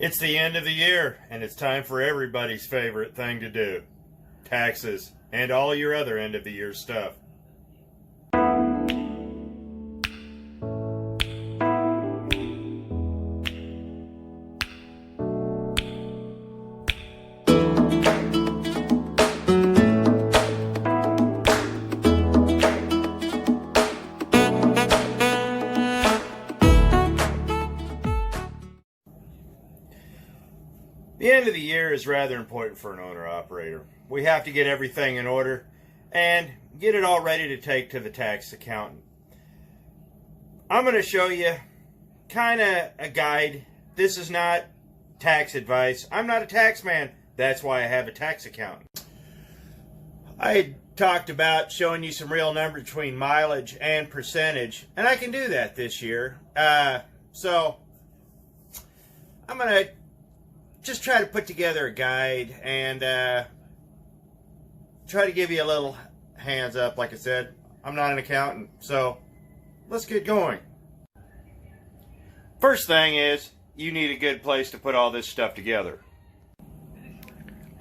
It's the end of the year, and it's time for everybody's favorite thing to do. Taxes, and all your other end of the year stuff. The end of the year is rather important for an owner-operator. We have to get everything in order and get it all ready to take to the tax accountant. I'm going to show you kind of a guide. This is not tax advice. I'm not a tax man. That's why I have a tax accountant. I talked about showing you some real numbers between mileage and percentage, and I can do that this year. So I'm going to just try to put together a guide and try to give you a little hands up. Like I said, I'm not an accountant, so let's get going. First thing is, you need a good place to put all this stuff together.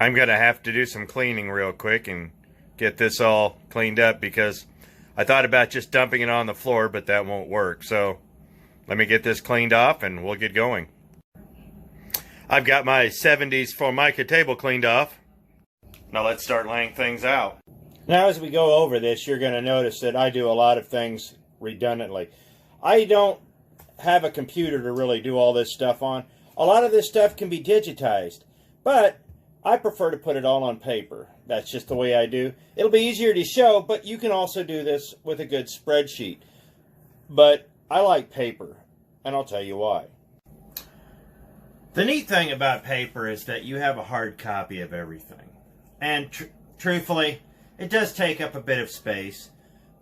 I'm going to have to do some cleaning real quick and get this all cleaned up because I thought about just dumping it on the floor, but that won't work. So let me get this cleaned off and we'll get going. I've got my 70s Formica table cleaned off. Now let's start laying things out. Now as we go over this, you're going to notice that I do a lot of things redundantly. I don't have a computer to really do all this stuff on. A lot of this stuff can be digitized, but I prefer to put it all on paper. That's just the way I do. It'll be easier to show, but you can also do this with a good spreadsheet. But I like paper, and I'll tell you why. The neat thing about paper is that you have a hard copy of everything. And truthfully, it does take up a bit of space.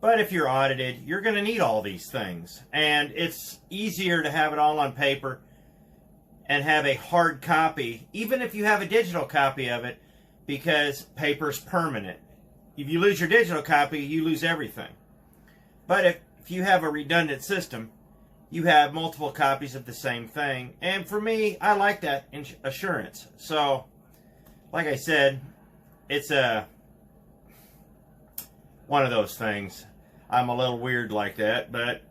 But if you're audited, you're going to need all these things. And it's easier to have it all on paper and have a hard copy, even if you have a digital copy of it, because paper's permanent. If you lose your digital copy, you lose everything. But if you have a redundant system, you have multiple copies of the same thing. And for me, I like that assurance. So, like I said, it's one of those things. I'm a little weird like that, but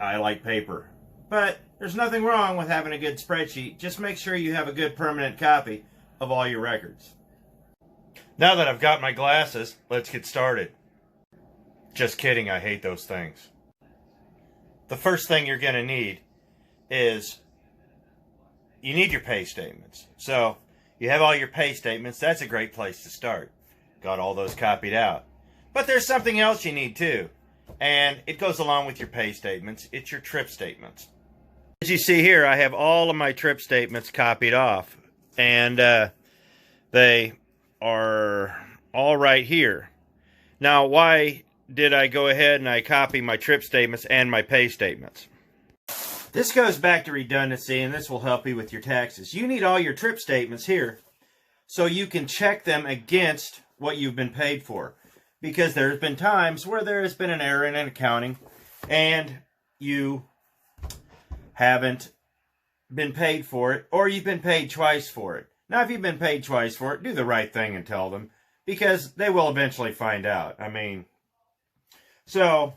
I like paper. But there's nothing wrong with having a good spreadsheet. Just make sure you have a good permanent copy of all your records. Now that I've got my glasses, let's get started. Just kidding, I hate those things. The first thing you're going to need is you need your pay statements. So you have all your pay statements. That's a great place to start. Got all those copied out. But there's something else you need too. And it goes along with your pay statements. It's your trip statements. As you see here, I have all of my trip statements copied off. And they are all right here. Now, why did I go ahead and I copy my trip statements and my pay statements? This goes back to redundancy, and this will help you with your taxes. You need all your trip statements here so you can check them against what you've been paid for. Because there's been times where there has been an error in an accounting and you haven't been paid for it, or you've been paid twice for it. Now, if you've been paid twice for it, do the right thing and tell them, because they will eventually find out. So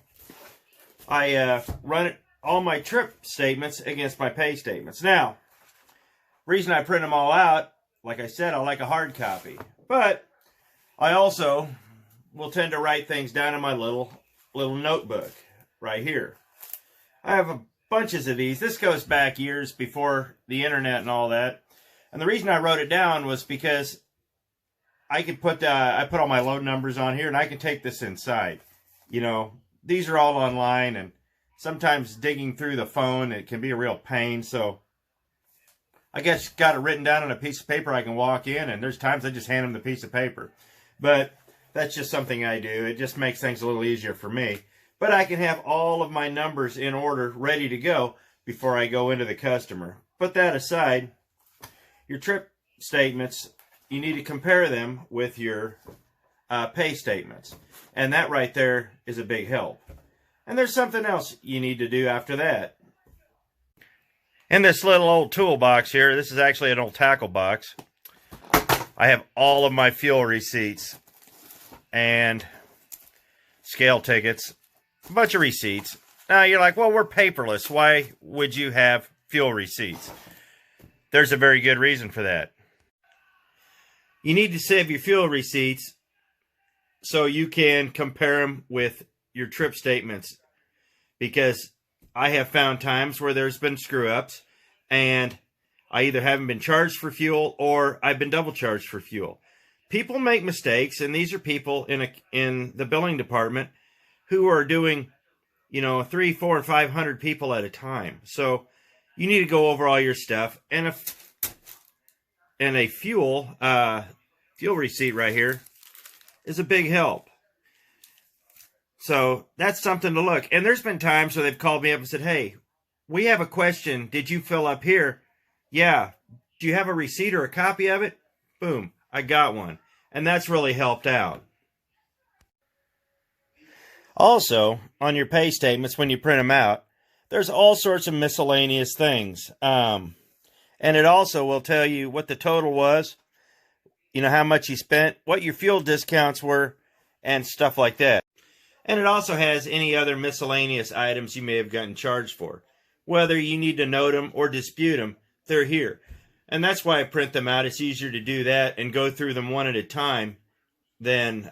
I run all my trip statements against my pay statements. Now, reason I print them all out, like I said, I like a hard copy. But I also will tend to write things down in my little notebook right here. I have bunches of these. This goes back years before the internet and all that. And the reason I wrote it down was because I could put I put all my load numbers on here, and I can take this inside. You know, these are all online, and sometimes digging through the phone, it can be a real pain. So I guess got it written down on a piece of paper. I can walk in, and there's times I just hand them the piece of paper. But that's just something I do. It just makes things a little easier for me. But I can have all of my numbers in order, ready to go before I go into the customer. Put that aside, your trip statements, you need to compare them with your pay statements. And that right there is a big help. And there's something else you need to do after that. In this little old toolbox here, this is actually an old tackle box, I have all of my fuel receipts and scale tickets, a bunch of receipts. Now you're like, well, we're paperless. Why would you have fuel receipts? There's a very good reason for that. You need to save your fuel receipts so you can compare them with your trip statements, because I have found times where there's been screw-ups and I either haven't been charged for fuel or I've been double charged for fuel. People make mistakes, and these are people in the billing department who are doing, 300, 400, and 500 people at a time. So you need to go over all your stuff, and a fuel receipt right here is a big help. So that's something to look. And there's been times where they've called me up and said, hey, we have a question. Did you fill up here? Yeah. Do you have a receipt or a copy of it? Boom. I got one. And that's really helped out. Also, on your pay statements, when you print them out, there's all sorts of miscellaneous things. And it also will tell you what the total was, how much you spent, what your fuel discounts were, and stuff like that. And it also has any other miscellaneous items you may have gotten charged for. Whether you need to note them or dispute them, they're here. And that's why I print them out. It's easier to do that and go through them one at a time than,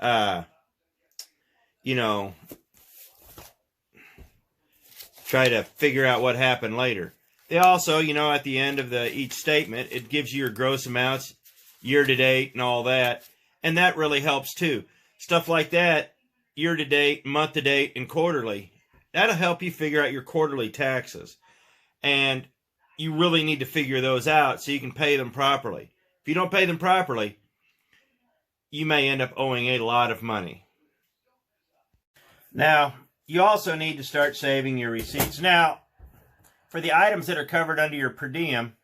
try to figure out what happened later. They also, at the end of each statement, it gives you your gross amounts, year to date, and all that. And that really helps too. Stuff like that, year to date, month to date, and quarterly. That'll help you figure out your quarterly taxes. And you really need to figure those out so you can pay them properly. If you don't pay them properly, you may end up owing a lot of money. Now, you also need to start saving your receipts. Now, for the items that are covered under your per diem,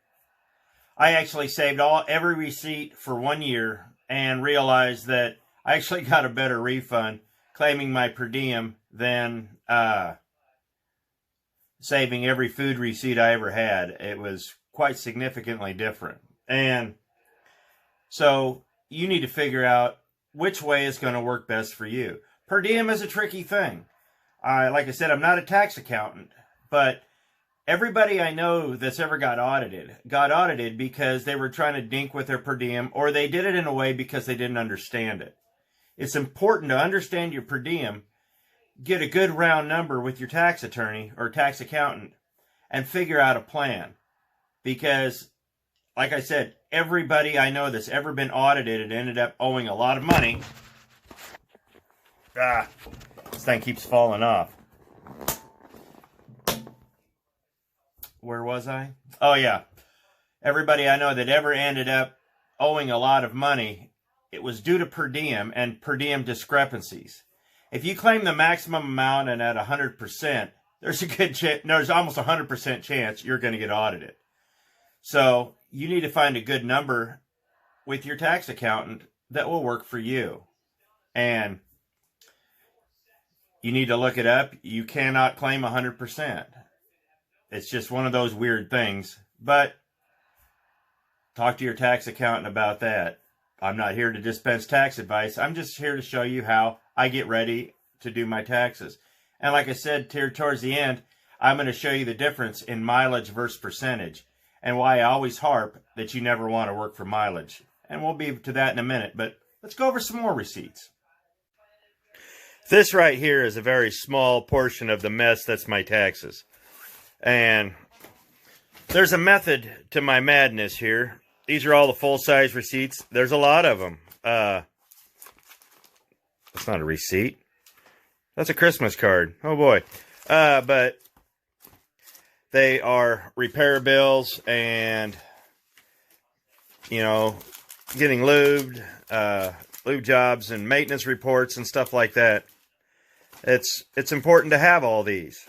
I actually saved every receipt for 1 year and realized that I actually got a better refund claiming my per diem than saving every food receipt I ever had. It was quite significantly different. And so you need to figure out which way is going to work best for you. Per diem is a tricky thing. Like I said, I'm not a tax accountant, but everybody I know that's ever got audited because they were trying to dink with their per diem, or they did it in a way because they didn't understand it. It's important to understand your per diem, get a good round number with your tax attorney or tax accountant, and figure out a plan. Because, like I said, everybody I know that's ever been audited and ended up owing a lot of money. This thing keeps falling off. Where was I? Oh, yeah. Everybody I know that ever ended up owing a lot of money, it was due to per diem and per diem discrepancies. If you claim the maximum amount and at 100%, there's almost a 100% chance you're going to get audited. So you need to find a good number with your tax accountant that will work for you. And you need to look it up. You cannot claim 100%. It's just one of those weird things. But talk to your tax accountant about that. I'm not here to dispense tax advice. I'm just here to show you how I get ready to do my taxes. And like I said here towards the end, I'm going to show you the difference in mileage versus percentage and why I always harp that you never want to work for mileage. And we'll be to that in a minute, but let's go over some more receipts. This right here is a very small portion of the mess that's my taxes. And there's a method to my madness here. These are all the full-size receipts. There's a lot of them. That's not a receipt. That's a Christmas card. Oh, boy. But they are repair bills and, getting lubed, lube jobs and maintenance reports and stuff like that. It's important to have all these.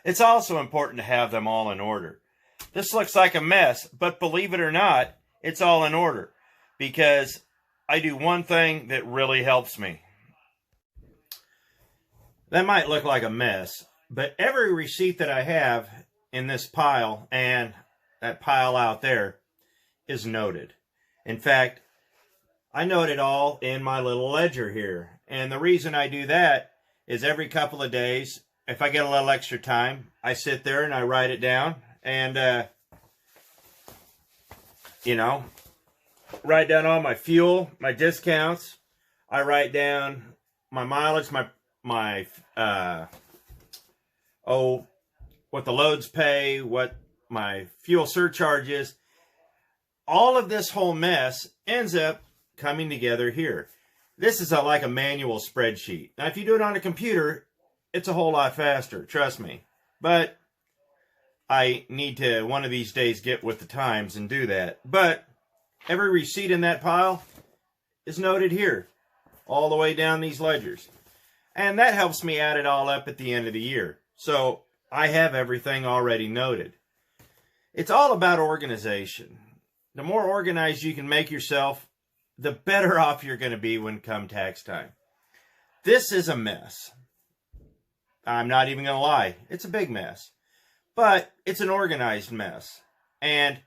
It's also important to have them all in order. This looks like a mess, but believe it or not, it's all in order because I do one thing that really helps me. That might look like a mess, but every receipt that I have in this pile and that pile out there is noted. In fact, I note it all in my little ledger here. And the reason I do that is every couple of days, if I get a little extra time, I sit there and I write it down and, you know, write down all my fuel, my discounts. I write down my mileage, what the loads pay, what my fuel surcharge is. All of this whole mess ends up coming together here. This is like a manual spreadsheet. Now, if you do it on a computer, it's a whole lot faster, trust me. But I need to, one of these days, get with the times and do that. But every receipt in that pile is noted here, all the way down these ledgers. And that helps me add it all up at the end of the year. So I have everything already noted. It's all about organization. The more organized you can make yourself, the better off you're going to be when come tax time. This is a mess. I'm not even going to lie. It's a big mess. But it's an organized mess. And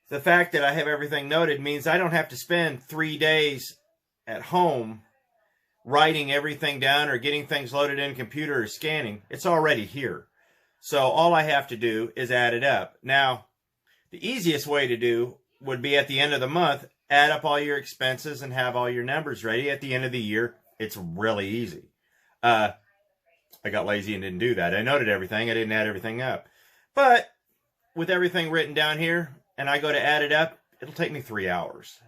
the fact that I have everything noted means I don't have to spend 3 days at home writing everything down or getting things loaded in a computer or scanning. It's already here. So all I have to do is add it up. Now, the easiest way to do would be at the end of the month, add up all your expenses and have all your numbers ready. At the end of the year, it's really easy. I got lazy and didn't do that. I noted everything. I didn't add everything up. But with everything written down here, and I go to add it up, it'll take me 3 hours.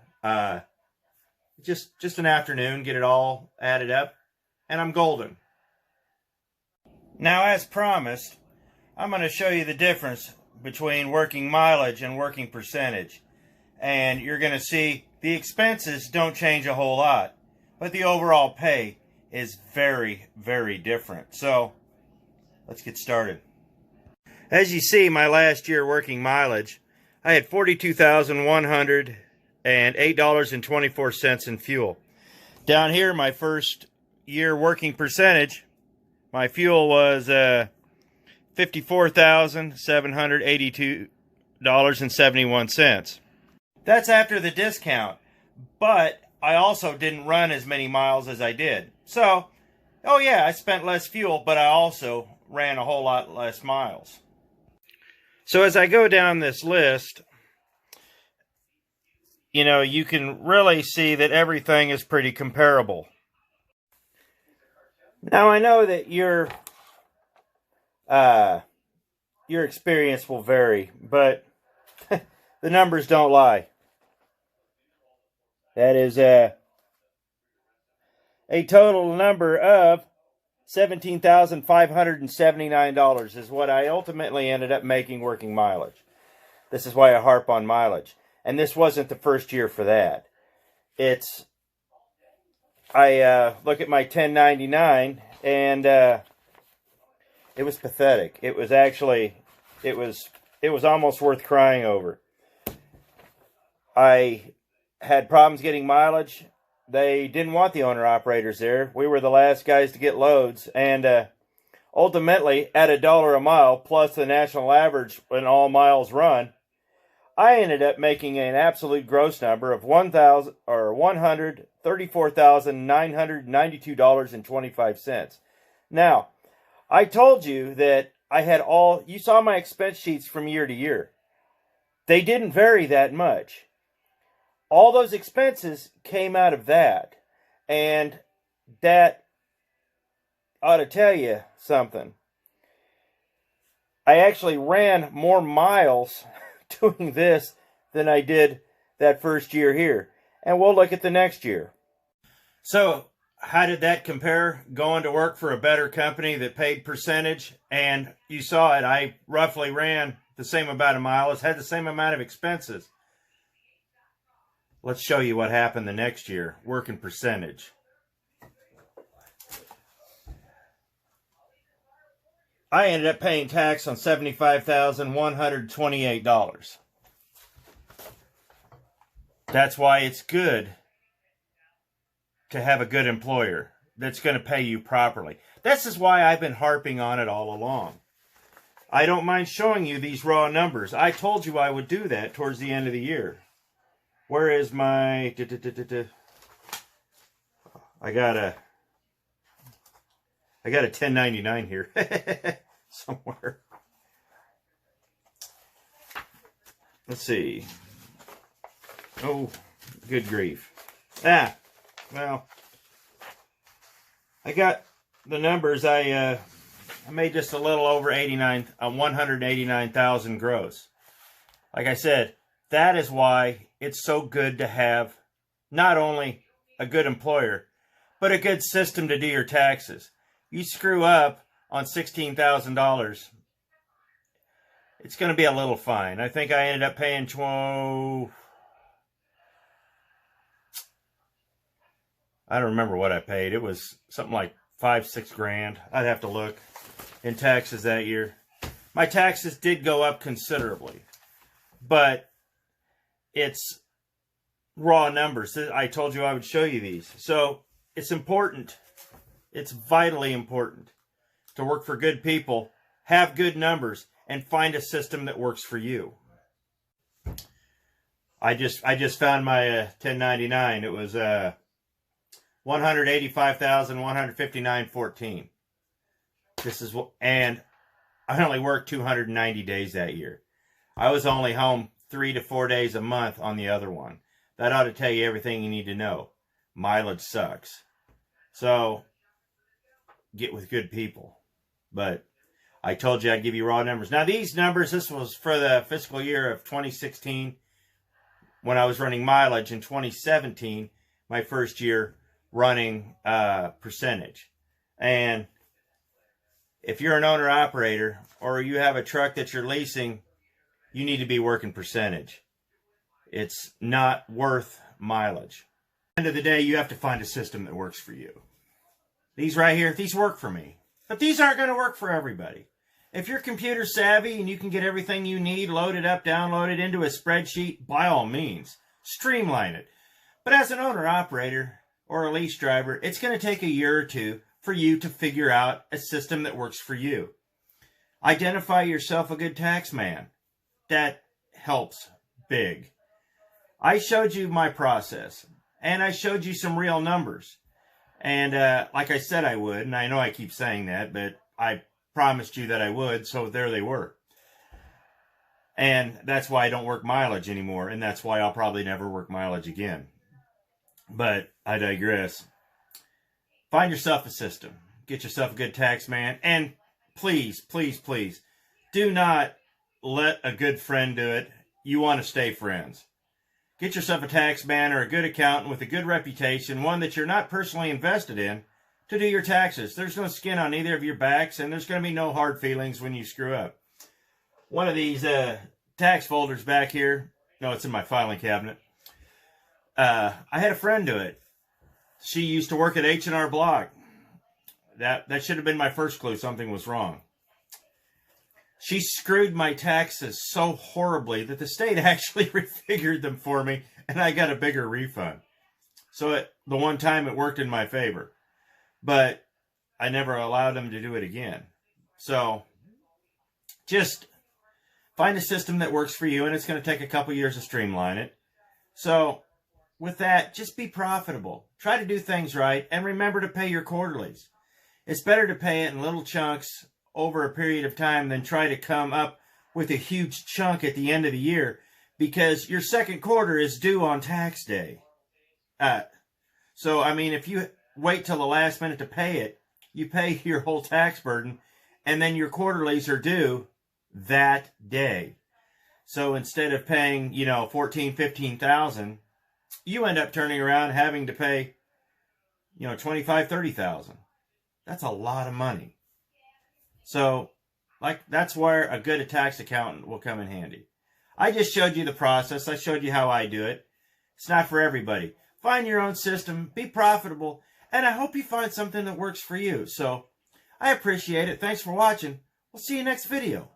Just an afternoon, get it all added up, and I'm golden. Now, as promised, I'm going to show you the difference between working mileage and working percentage. And you're going to see the expenses don't change a whole lot, but the overall pay is very, very different. So let's get started. As you see, my last year working mileage, I had $42,108.24 in fuel. Down here, my first year working percentage, my fuel was $54,782.71. That's after the discount, but I also didn't run as many miles as I did. So, oh yeah, I spent less fuel, but I also ran a whole lot less miles. So as I go down this list, you know, you can really see that everything is pretty comparable. Now, I know that your experience will vary, but the numbers don't lie. That is a total number of $17,579 is what I ultimately ended up making working mileage. This is why I harp on mileage. And this wasn't the first year for that. I look at my 1099 and it was pathetic. It was actually, it was almost worth crying over. I had problems getting mileage. They didn't want the owner-operators there. We were the last guys to get loads. And ultimately, at $1 a mile, plus the national average when all miles run, I ended up making an absolute gross number of $134,992.25. Now, I told you that I had you saw my expense sheets from year to year. They didn't vary that much. All those expenses came out of that. And that ought to tell you something. I actually ran more miles doing this than I did that first year here. And we'll look at the next year. So, how did that compare going to work for a better company that paid percentage? And you saw it, I roughly ran the same amount of miles, had the same amount of expenses. Let's show you what happened the next year, working percentage. I ended up paying tax on $75,128. That's why it's good to have a good employer that's going to pay you properly. This is why I've been harping on it all along. I don't mind showing you these raw numbers. I told you I would do that towards the end of the year. Where is my... I got a 1099 here somewhere. Let's see. Oh, good grief. Well, I got the numbers. I made just a little over 189,000 gross. Like I said, that is why it's so good to have not only a good employer, but a good system to do your taxes. You screw up on $16,000, it's going to be a little fine. I think I ended up paying I don't remember what I paid. It was something like $5-6 grand. I'd have to look in taxes that year. My taxes did go up considerably, but it's raw numbers. I told you I would show you these. So it's important. It's vitally important to work for good people, have good numbers, and find a system that works for you. I just found my 1099. It was $185,159.14. This is what, and I only worked 290 days that year. I was only home 3 to 4 days a month on the other one. That ought to tell you everything you need to know. Mileage sucks. So get with good people. But I told you I'd give you raw numbers. Now these numbers, this was for the fiscal year of 2016 when I was running mileage. In 2017, my first year running percentage. And if you're an owner-operator or you have a truck that you're leasing, you need to be working percentage. It's not worth mileage. At the end of the day, you have to find a system that works for you. These right here, these work for me. But these aren't going to work for everybody. If you're computer savvy and you can get everything you need loaded up, downloaded into a spreadsheet, by all means, streamline it. But as an owner-operator or a lease driver, it's going to take a year or two for you to figure out a system that works for you. Identify yourself a good tax man. That helps big. I showed you my process, and I showed you some real numbers. And like I said I would, and I know I keep saying that, but I promised you that I would, so there they were. And that's why I don't work mileage anymore, and that's why I'll probably never work mileage again. But I digress. Find yourself a system. Get yourself a good tax man. And please, please, please, do not let a good friend do it. You want to stay friends. Get yourself a tax man or a good accountant with a good reputation, one that you're not personally invested in, to do your taxes. There's no skin on either of your backs, and there's going to be no hard feelings when you screw up. One of these tax folders back here, no, it's in my filing cabinet. I had a friend do it. She used to work at H&R Block. That should have been my first clue something was wrong. She screwed my taxes so horribly that the state actually refigured them for me, and I got a bigger refund. So the one time it worked in my favor. But I never allowed them to do it again. So just find a system that works for you, and it's going to take a couple years to streamline it. So with that, just be profitable. Try to do things right, and remember to pay your quarterlies. It's better to pay it in little chunks over a period of time than try to come up with a huge chunk at the end of the year, because your second quarter is due on tax day. So, I mean, if you wait till the last minute to pay it, you pay your whole tax burden, and then your quarterlies are due that day. So instead of paying, $14,000, $15,000, you end up turning around having to pay, $25,000, $30,000. That's a lot of money. So, that's where a good tax accountant will come in handy. I just showed you the process. I showed you how I do it. It's not for everybody. Find your own system. Be profitable. And I hope you find something that works for you. So, I appreciate it. Thanks for watching. We'll see you next video.